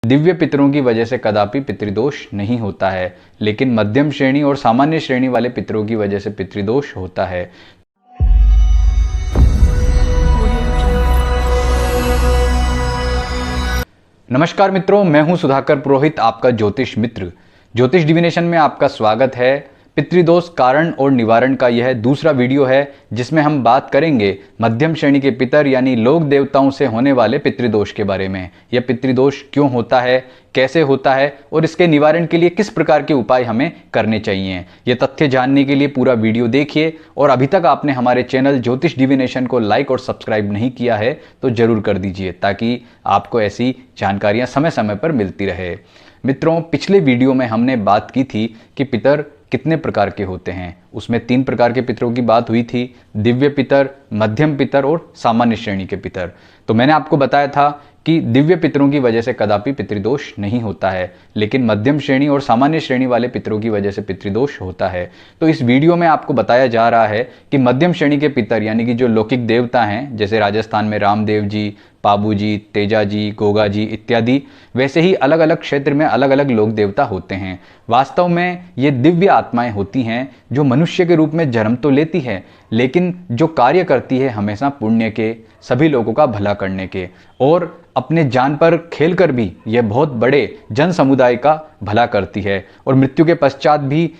दिव्य पितरों की वजह से कदापि पितृदोष नहीं होता है, लेकिन मध्यम श्रेणी और सामान्य श्रेणी वाले पितरों की वजह से पितृदोष होता है। नमस्कार मित्रों, मैं हूं सुधाकर पुरोहित, आपका ज्योतिष मित्र। ज्योतिष डिविनेशन में आपका स्वागत है। पितृदोष कारण और निवारण का यह दूसरा वीडियो है, जिसमें हम बात करेंगे मध्यम श्रेणी के पितर यानी लोक देवताओं से होने वाले पितृदोष के बारे में। यह पितृदोष क्यों होता है, कैसे होता है और इसके निवारण के लिए किस प्रकार के उपाय हमें करने चाहिए। ये तथ्य जानने के लिए पूरा वीडियो देखिए, और अभी तक आपने हमारे चैनल ज्योतिष डिविनेशन को लाइक और सब्सक्राइब नहीं किया है तो जरूर कर दीजिए, ताकि आपको ऐसी जानकारियां समय समय पर मिलती रहे। मित्रों, पिछले वीडियो में हमने बात की थी कि पितर कितने प्रकार के होते हैं। उसमें 3 प्रकार के पितरों की बात हुई थी, दिव्य पितर, मध्यम पितर और सामान्य श्रेणी के पितर। तो मैंने आपको बताया था कि दिव्य पितरों की वजह से कदापि पितृदोष नहीं होता है, लेकिन मध्यम श्रेणी और सामान्य श्रेणी वाले पितरों की वजह से पितृदोष होता है। तो इस वीडियो में आपको बताया जा रहा है कि मध्यम श्रेणी के पितर यानी कि जो लौकिक देवता हैं, जैसे राजस्थान में रामदेव जी, पाबू जी, तेजा जी, गोगा जी इत्यादि, वैसे ही अलग अलग क्षेत्र में अलग अलग लोक देवता होते हैं। वास्तव में ये दिव्य आत्माएं होती हैं जो मनुष्य के रूप में जन्म तो लेती है, लेकिन जो कार्य करती है हमेशा पुण्य के, सभी लोगों का भला करने के, और अपने जान पर खेलकर भी यह बहुत बड़े जन समुदाय का भला करती है। और मृत्यु के पश्चात भी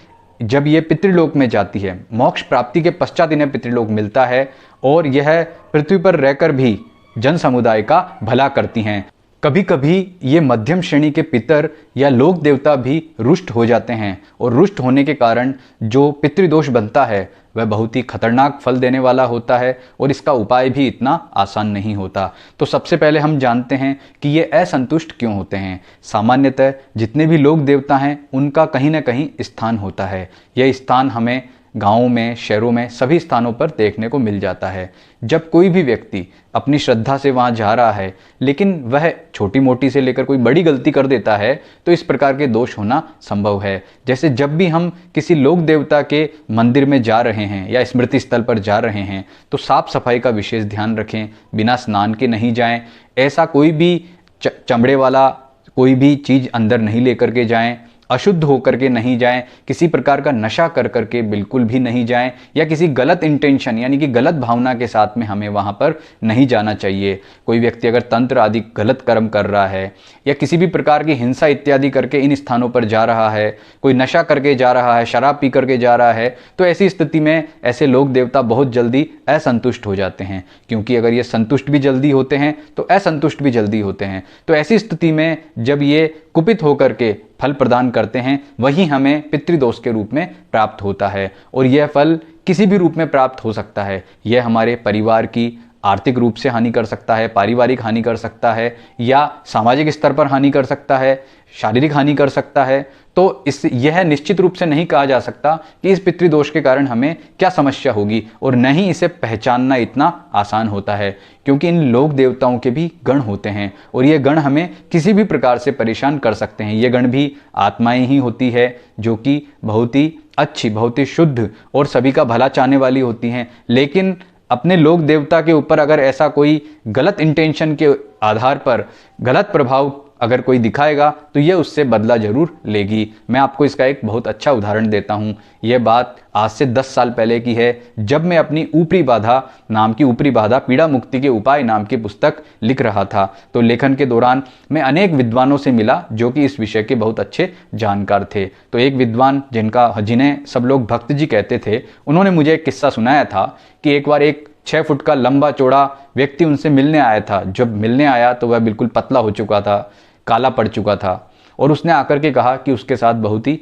जब ये पितृलोक में जाती है, मोक्ष प्राप्ति के पश्चात इन्हें पितृलोक मिलता है, और यह पृथ्वी पर रहकर भी जन समुदाय का भला करती हैं। कभी कभी ये मध्यम श्रेणी के पितर या लोक देवता भी रुष्ट हो जाते हैं, और रुष्ट होने के कारण जो पितृदोष बनता है वह बहुत ही खतरनाक फल देने वाला होता है, और इसका उपाय भी इतना आसान नहीं होता। तो सबसे पहले हम जानते हैं कि ये असंतुष्ट क्यों होते हैं। सामान्यतः जितने भी लोक देवता हैं उनका कहीं ना कहीं स्थान होता है। यह स्थान हमें गाँवों में, शहरों में, सभी स्थानों पर देखने को मिल जाता है। जब कोई भी व्यक्ति अपनी श्रद्धा से वहाँ जा रहा है, लेकिन वह छोटी मोटी से लेकर कोई बड़ी गलती कर देता है, तो इस प्रकार के दोष होना संभव है। जैसे जब भी हम किसी लोक देवता के मंदिर में जा रहे हैं या स्मृति स्थल पर जा रहे हैं, तो साफ सफाई का विशेष ध्यान रखें। बिना स्नान के नहीं जाएं। ऐसा कोई भी चमड़े वाला कोई भी चीज़ अंदर नहीं लेकर के जाएं। अशुद्ध होकर के नहीं जाएं। किसी प्रकार का नशा कर करके बिल्कुल भी नहीं जाएं, या किसी गलत इंटेंशन यानी कि गलत भावना के साथ में हमें वहां पर नहीं जाना चाहिए। कोई व्यक्ति अगर तंत्र आदि गलत कर्म कर रहा है या किसी भी प्रकार की हिंसा इत्यादि करके इन स्थानों पर जा रहा है, कोई नशा करके जा रहा है, शराब पी करके जा रहा है, तो ऐसी स्थिति में ऐसे लोक देवता बहुत जल्दी असंतुष्ट हो जाते हैं। क्योंकि अगर ये संतुष्ट भी जल्दी होते हैं तो असंतुष्ट भी जल्दी होते हैं। तो ऐसी स्थिति में जब ये कुपित होकर के फल प्रदान करते हैं, वही हमें पितृदोष के रूप में प्राप्त होता है। और यह फल किसी भी रूप में प्राप्त हो सकता है। यह हमारे परिवार की आर्थिक रूप से हानि कर सकता है, पारिवारिक हानि कर सकता है, या सामाजिक स्तर पर हानि कर सकता है, शारीरिक हानि कर सकता है। तो यह निश्चित रूप से नहीं कहा जा सकता कि इस पितृदोष के कारण हमें क्या समस्या होगी, और न ही इसे पहचानना इतना आसान होता है, क्योंकि इन लोक देवताओं के भी गण होते हैं, और ये गण हमें किसी भी प्रकार से परेशान कर सकते हैं। ये गण भी आत्माएं ही होती है, जो कि बहुत ही अच्छी, बहुत ही शुद्ध और सभी का भला चाहने वाली होती हैं। लेकिन अपने लोक देवता के ऊपर अगर ऐसा कोई गलत इंटेंशन के आधार पर गलत प्रभाव अगर कोई दिखाएगा, तो यह उससे बदला जरूर लेगी। मैं आपको इसका एक बहुत अच्छा उदाहरण देता हूँ। यह बात आज से 10 साल पहले की है, जब मैं अपनी ऊपरी बाधा नाम की ऊपरी बाधा पीड़ा मुक्ति के उपाय नाम की पुस्तक लिख रहा था। तो लेखन के दौरान मैं अनेक विद्वानों से मिला जो कि इस विषय के बहुत अच्छे जानकार थे। तो एक विद्वान जिन्हें सब लोग भक्त जी कहते थे, उन्होंने मुझे एक किस्सा सुनाया था कि एक बार एक 6 फुट का लंबा चौड़ा व्यक्ति उनसे मिलने आया था। जब मिलने आया तो वह बिल्कुल पतला हो चुका था, काला पड़ चुका था, और उसने आकर के कहा कि उसके साथ बहुत ही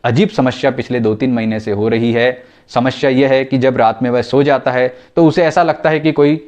अजीब समस्या पिछले 2-3 महीने से हो रही है। समस्या यह है कि जब रात में वह सो जाता है तो उसे ऐसा लगता है कि कोई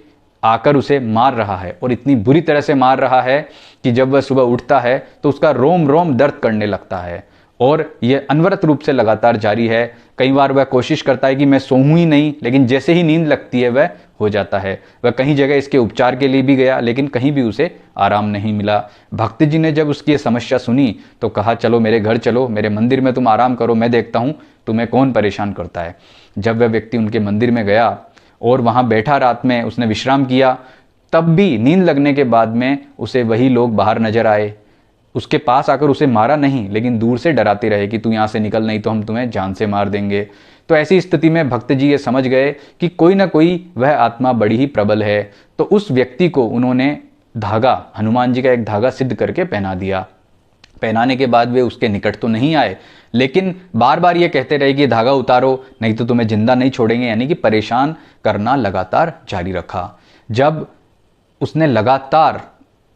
आकर उसे मार रहा है, और इतनी बुरी तरह से मार रहा है कि जब वह सुबह उठता है तो उसका रोम रोम दर्द करने लगता है, और यह अनवरत रूप से लगातार जारी है। कई बार वह कोशिश करता है कि मैं सोऊं ही नहीं, लेकिन जैसे ही नींद लगती है वह हो जाता है। वह कहीं जगह इसके उपचार के लिए भी गया, लेकिन कहीं भी उसे आराम नहीं मिला। भक्त जी ने जब उसकी ये समस्या सुनी तो कहा, चलो मेरे घर चलो, मेरे मंदिर में तुम आराम करो, मैं देखता हूँ तुम्हें कौन परेशान करता है। जब वह व्यक्ति उनके मंदिर में गया और वहाँ बैठा, रात में उसने विश्राम किया, तब भी नींद लगने के बाद में उसे वही लोग बाहर नजर आए। उसके पास आकर उसे मारा नहीं, लेकिन दूर से डराते रहे कि तू यहाँ से निकल, नहीं तो हम तुम्हें जान से मार देंगे। तो ऐसी स्थिति में भक्त जी ये समझ गए कि कोई ना कोई वह आत्मा बड़ी ही प्रबल है। तो उस व्यक्ति को उन्होंने धागा, हनुमान जी का एक धागा सिद्ध करके पहना दिया। पहनाने के बाद वे उसके निकट तो नहीं आए, लेकिन बार बार ये कहते रहे कि धागा उतारो, नहीं तो तुम्हें जिंदा नहीं छोड़ेंगे, यानी कि परेशान करना लगातार जारी रखा। जब उसने लगातार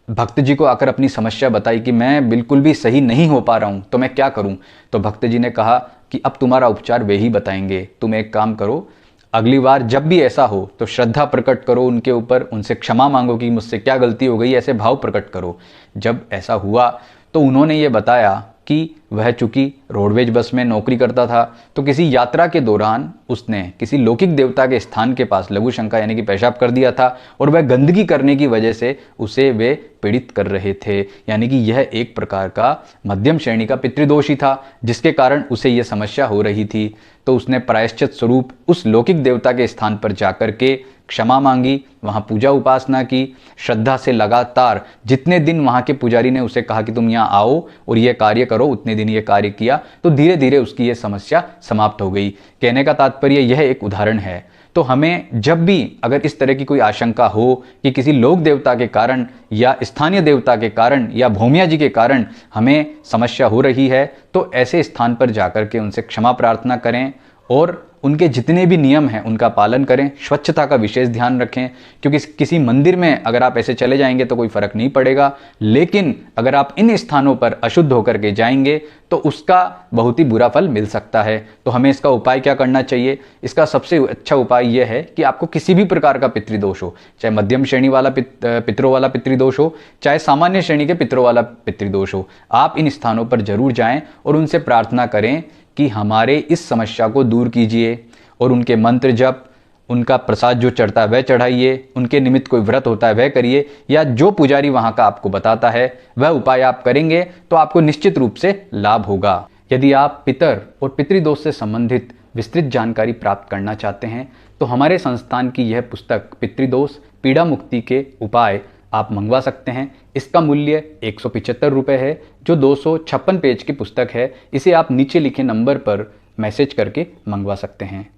भक्त जी को आकर अपनी समस्या बताई कि मैं बिल्कुल भी सही नहीं हो पा रहा हूं, तो मैं क्या करूं, तो भक्त जी ने कहा कि अब तुम्हारा उपचार वे ही बताएंगे। तुम एक काम करो, अगली बार जब भी ऐसा हो तो श्रद्धा प्रकट करो उनके ऊपर, उनसे क्षमा मांगो कि मुझसे क्या गलती हो गई, ऐसे भाव प्रकट करो। जब ऐसा हुआ तो उन्होंने ये बताया कि वह चूंकि रोडवेज बस में नौकरी करता था, तो किसी यात्रा के दौरान उसने किसी लौकिक देवता के स्थान के पास लघु शंका यानी कि पेशाब कर दिया था, और वह गंदगी करने की वजह से उसे वे पीड़ित कर रहे थे। यानी कि यह एक प्रकार का मध्यम श्रेणी का पितृदोष ही था, जिसके कारण उसे यह समस्या हो रही थी। तो उसने प्रायश्चित स्वरूप उस लौकिक देवता के स्थान पर जाकर के क्षमा मांगी, वहाँ पूजा उपासना की, श्रद्धा से लगातार जितने दिन वहाँ के पुजारी ने उसे कहा कि तुम यहाँ आओ और ये कार्य करो, उतने दिन ये कार्य किया, तो धीरे धीरे उसकी ये समस्या समाप्त हो गई। कहने का तात्पर्य यह एक उदाहरण है। तो हमें जब भी अगर इस तरह की कोई आशंका हो कि किसी लोक देवता के कारण या स्थानीय देवता के कारण या भौमिया जी के कारण हमें समस्या हो रही है, तो ऐसे स्थान पर जाकर के उनसे क्षमा प्रार्थना करें और उनके जितने भी नियम हैं उनका पालन करें। स्वच्छता का विशेष ध्यान रखें, क्योंकि किसी मंदिर में अगर आप ऐसे चले जाएंगे तो कोई फर्क नहीं पड़ेगा, लेकिन अगर आप इन स्थानों पर अशुद्ध होकर के जाएंगे तो उसका बहुत ही बुरा फल मिल सकता है। तो हमें इसका उपाय क्या करना चाहिए? इसका सबसे अच्छा उपाय यह है कि आपको किसी भी प्रकार का पितृदोष हो, चाहे मध्यम श्रेणी वाला पितरों वाला पितृदोष हो, चाहे सामान्य श्रेणी के पितरों वाला पितृदोष हो, आप इन स्थानों पर जरूर जाएं और उनसे प्रार्थना करें कि हमारे इस समस्या को दूर कीजिए, और उनके मंत्र जप, उनका प्रसाद जो चढ़ता है वह चढ़ाइए, उनके निमित्त कोई व्रत होता है वह करिए, या जो पुजारी वहाँ का आपको बताता है वह उपाय आप करेंगे तो आपको निश्चित रूप से लाभ होगा। यदि आप पितर और पितृदोष से संबंधित विस्तृत जानकारी प्राप्त करना चाहते हैं तो हमारे संस्थान की यह पुस्तक पितृदोष पीड़ा मुक्ति के उपाय आप मंगवा सकते हैं। इसका मूल्य 175 रुपये है, जो 256 पेज की पुस्तक है। इसे आप नीचे लिखे नंबर पर मैसेज करके मंगवा सकते हैं।